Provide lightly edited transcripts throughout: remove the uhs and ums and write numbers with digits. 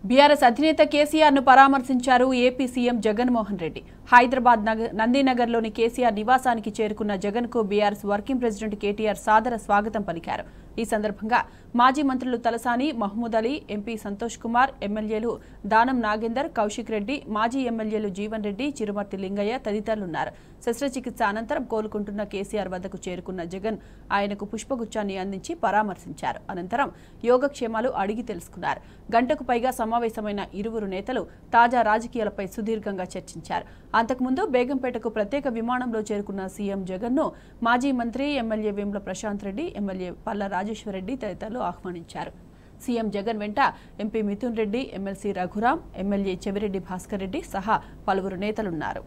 BRS అధినేత కేసీఆర్ ను పరామర్శించారు ఏపీ సీఎం జగన్మోహన్ రెడ్డి. హైదరాబాద్ నందినగర్లోని కేసీఆర్ నివాసానికి చేరుకున్న జగన్ కు బీఆర్ఎస్ వర్కింగ్ ప్రెసిడెంట్ కేటీఆర్ సాదర స్వాగతం పలికారు. ఈ సందర్భంగా మాజీ మంత్రులు తలసాని, మహమూద్ అలీ, ఎంపీ సంతోష్ కుమార్, ఎమ్మెల్యేలు దానం నాగేందర్, కౌశిక్ రెడ్డి, మాజీ ఎమ్మెల్యేలు జీవన్ రెడ్డి, చిరుమర్తి లింగయ్య తదితరులున్నారు. శస్త్రచికిత్స అనంతరం కోలుకుంటున్న కేసీఆర్ వద్దకు చేరుకున్న జగన్ ఆయనకు పుష్పగుచ్చాన్ని అందించి పరామర్శించారు. అనంతరం యోగక్షేమాలు అడిగి తెలుసుకున్నారు. గంటకు పైగా సమావేశమైన ఇరువురు నేతలు తాజా రాజకీయాలపై సుదీర్ఘంగా చర్చించారు. అంతకుముందు బేగంపేటకు ప్రత్యేక విమానంలో చేరుకున్న సీఎం జగన్ ను మాజీ మంత్రి ఎమ్మెల్యే వేముల ప్రశాంత్ రెడ్డి, ఎమ్మెల్యే పల్లా రాజేశ్వరరెడ్డి తదితరులు ఆహ్వానించారు. సీఎం జగన్ వెంట MP Mithun Reddy, MLC Raghuram, MLA Chevireddy Bhaskar Reddy సహా పలువురు నేతలున్నారు.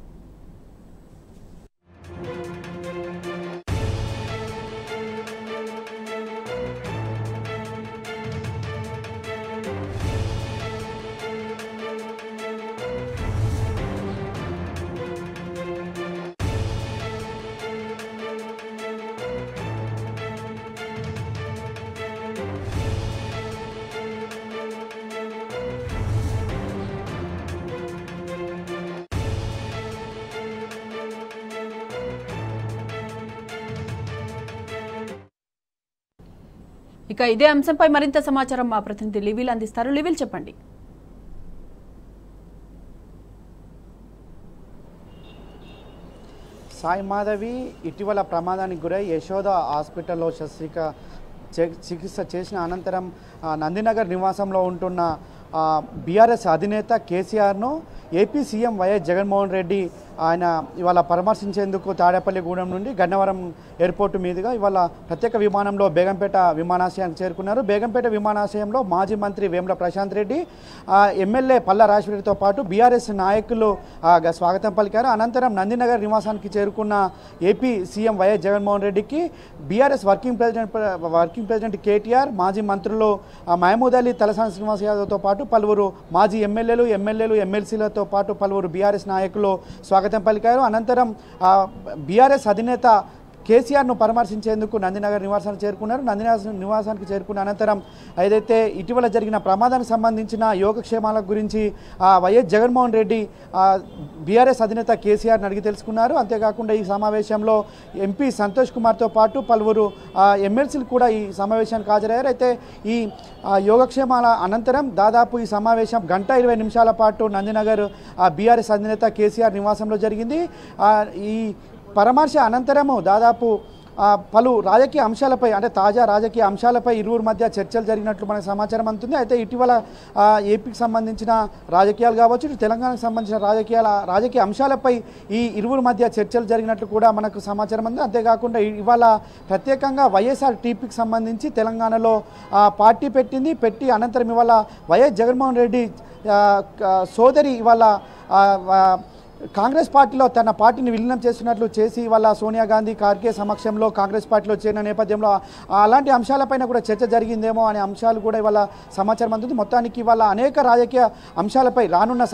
ఇక ఇదే అంశంపై మరింత సమాచారం మా ప్రతినిధి లివిల్ అందిస్తారు. లివిల్ చెప్పండి. సాయి మాధవి ఇటీవల ప్రమాదానికి గురై యశోద హాస్పిటల్లో చికిత్స చేసిన అనంతరం నందినగర్ నివాసంలో ఉంటున్న బీఆర్ఎస్ అధినేత కేసీఆర్ను AP CM YS Jaganmohan Reddy ఆయన ఇవాళ పరామర్శించేందుకు తాడేపల్లిగూడెం నుండి గన్నవరం ఎయిర్పోర్టు మీదుగా ఇవాళ ప్రత్యేక విమానంలో బేగంపేట విమానాశ్రయానికి చేరుకున్నారు. బేగంపేట విమానాశ్రయంలో మాజీ మంత్రి వేముల ప్రశాంత్ రెడ్డి, ఎమ్మెల్యే పల్లా రాజేశ్వరరెడ్డితో పాటు బీఆర్ఎస్ నాయకులు స్వాగతం పలికారు. అనంతరం నందినగర్ నివాసానికి చేరుకున్న ఏపీ సీఎం వైఎస్ జగన్మోహన్ రెడ్డికి బీఆర్ఎస్ వర్కింగ్ ప్రెసిడెంట్ కేటీఆర్, మాజీ మంత్రులు మహమూద్ అలీ, తలసాని శ్రీనివాస్ యాదవ్తో పాటు పలువురు మాజీ ఎమ్మెల్యేలు, ఎమ్మెల్సీలతో పాటు పలువురు బీఆర్ఎస్ నాయకులు స్వాగతం పలికారు. అనంతరం బీఆర్ఎస్ అధినేత కేసీఆర్ను పరామర్శించేందుకు నందినగర్ నివాసానికి చేరుకున్నారు. నివాసానికి చేరుకున్న అనంతరం ఏదైతే ఇటీవల జరిగిన ప్రమాదానికి సంబంధించిన యోగక్షేమాల గురించి వైఎస్ జగన్మోహన్ రెడ్డి బీఆర్ఎస్ అధినేత కేసీఆర్ని అడిగి తెలుసుకున్నారు. అంతేకాకుండా ఈ సమావేశంలో ఎంపీ సంతోష్ కుమార్తో పాటు పలువురు ఎమ్మెల్సీలు కూడా ఈ సమావేశానికి హాజరయ్యారు. అయితే ఈ యోగక్షేమాల అనంతరం దాదాపు ఈ సమావేశం 1:20 పాటు నందినగర్ బీఆర్ఎస్ అధినేత కేసీఆర్ నివాసంలో జరిగింది. ఈ పరామర్శ అనంతరము దాదాపు పలు రాజకీయ అంశాలపై, అంటే తాజా రాజకీయ అంశాలపై ఇరువురు మధ్య చర్చలు జరిగినట్లు మనకు సమాచారం అందుతుంది. అయితే ఇటీవల ఏపీకి సంబంధించిన రాజకీయాలు కావచ్చు, తెలంగాణకు సంబంధించిన రాజకీయ అంశాలపై ఈ ఇరువురు మధ్య చర్చలు జరిగినట్లు కూడా మనకు సమాచారం ఉంది. అంతేకాకుండా ఇవాళ ప్రత్యేకంగా వైఎస్ఆర్ టీపీకి సంబంధించి తెలంగాణలో పార్టీ పెట్టి అనంతరం ఇవాళ వైఎస్ జగన్మోహన్ రెడ్డి సోదరి ఇవాళ కాంగ్రెస్ పార్టీలో తన పార్టీని విలీనం చేస్తున్నట్లు చేసి వాళ్ళ సోనియా గాంధీ, ఖార్గే సమక్షంలో కాంగ్రెస్ పార్టీలో చేరిన నేపథ్యంలో అలాంటి అంశాలపైన కూడా చర్చ జరిగిందేమో అనే అంశాలు కూడా ఇవాళ సమాచారం అందుతుంది. మొత్తానికి ఇవాళ అనేక రాజకీయ అంశాలపై రానున్న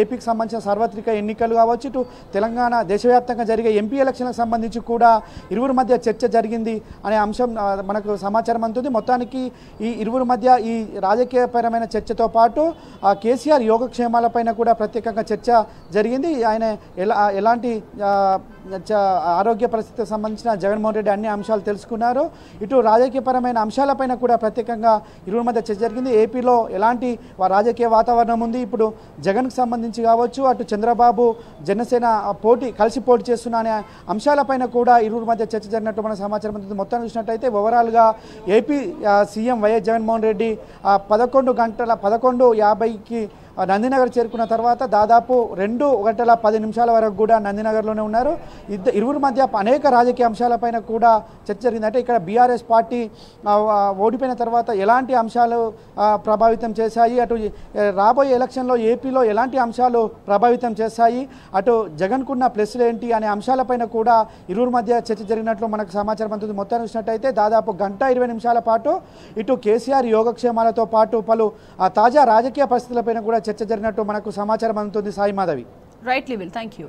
ఏపీకి సంబంధించిన సార్వత్రిక ఎన్నికలు కావచ్చు, ఇటు తెలంగాణ దేశవ్యాప్తంగా జరిగే ఎంపీ ఎలక్షన్లకు సంబంధించి కూడా ఇరువురు మధ్య చర్చ జరిగింది అనే అంశం మనకు సమాచారం అందుతుంది. మొత్తానికి ఈ ఇరువురు మధ్య ఈ రాజకీయపరమైన చర్చతో పాటు కేసీఆర్ యోగక్షేమాలపైన కూడా ప్రత్యేకంగా చర్చ జరిగింది. ఆయన ఎలాంటి ఆరోగ్య పరిస్థితికి సంబంధించిన జగన్మోహన్ రెడ్డి అన్ని అంశాలు తెలుసుకున్నారు. ఇటు రాజకీయపరమైన అంశాలపైన కూడా ప్రత్యేకంగా ఇరువురి మధ్య చర్చ జరిగింది. ఏపీలో ఎలాంటి రాజకీయ వాతావరణం ఉంది, ఇప్పుడు జగన్కు సంబంధించి కావచ్చు, అటు చంద్రబాబు, జనసేన కలిసి పోటీ చేస్తున్న అనే అంశాలపైన కూడా ఇరువురి మధ్య చర్చ జరిగినట్టు మన సమాచారం ఉంటుంది. మొత్తం చూసినట్టయితే ఓవరాల్గా AP CM YS Jaganmohan Reddy 11:50కి నందినగర్ చేరుకున్న తర్వాత దాదాపు 2:10 వరకు కూడా నందినగర్లోనే ఉన్నారు. ఇరువురి మధ్య అనేక రాజకీయ అంశాలపైన కూడా చర్చ జరిగింది. అంటే ఇక్కడ బీఆర్ఎస్ పార్టీ ఓడిపోయిన తర్వాత ఎలాంటి అంశాలు ప్రభావితం చేశాయి, అటు రాబోయే ఎలక్షన్లో ఏపీలో ఎలాంటి అంశాలు ప్రభావితం చేస్తాయి, అటు జగన్కున్న ప్లస్లు ఏంటి అనే అంశాలపైన కూడా ఇరువురి మధ్య చర్చ జరిగినట్లు మనకు సమాచారం అందుతుంది. మొత్తాన్ని చూసినట్టయితే దాదాపు 1:20 పాటు ఇటు కేసీఆర్ యోగక్షేమాలతో పాటు పలు తాజా రాజకీయ పరిస్థితులపైన కూడా చర్చ జరిగినట్టు మనకు సమాచారం అందుతుంది. సాయి మాధవి. రైట్ లివిల్, థ్యాంక్ యూ.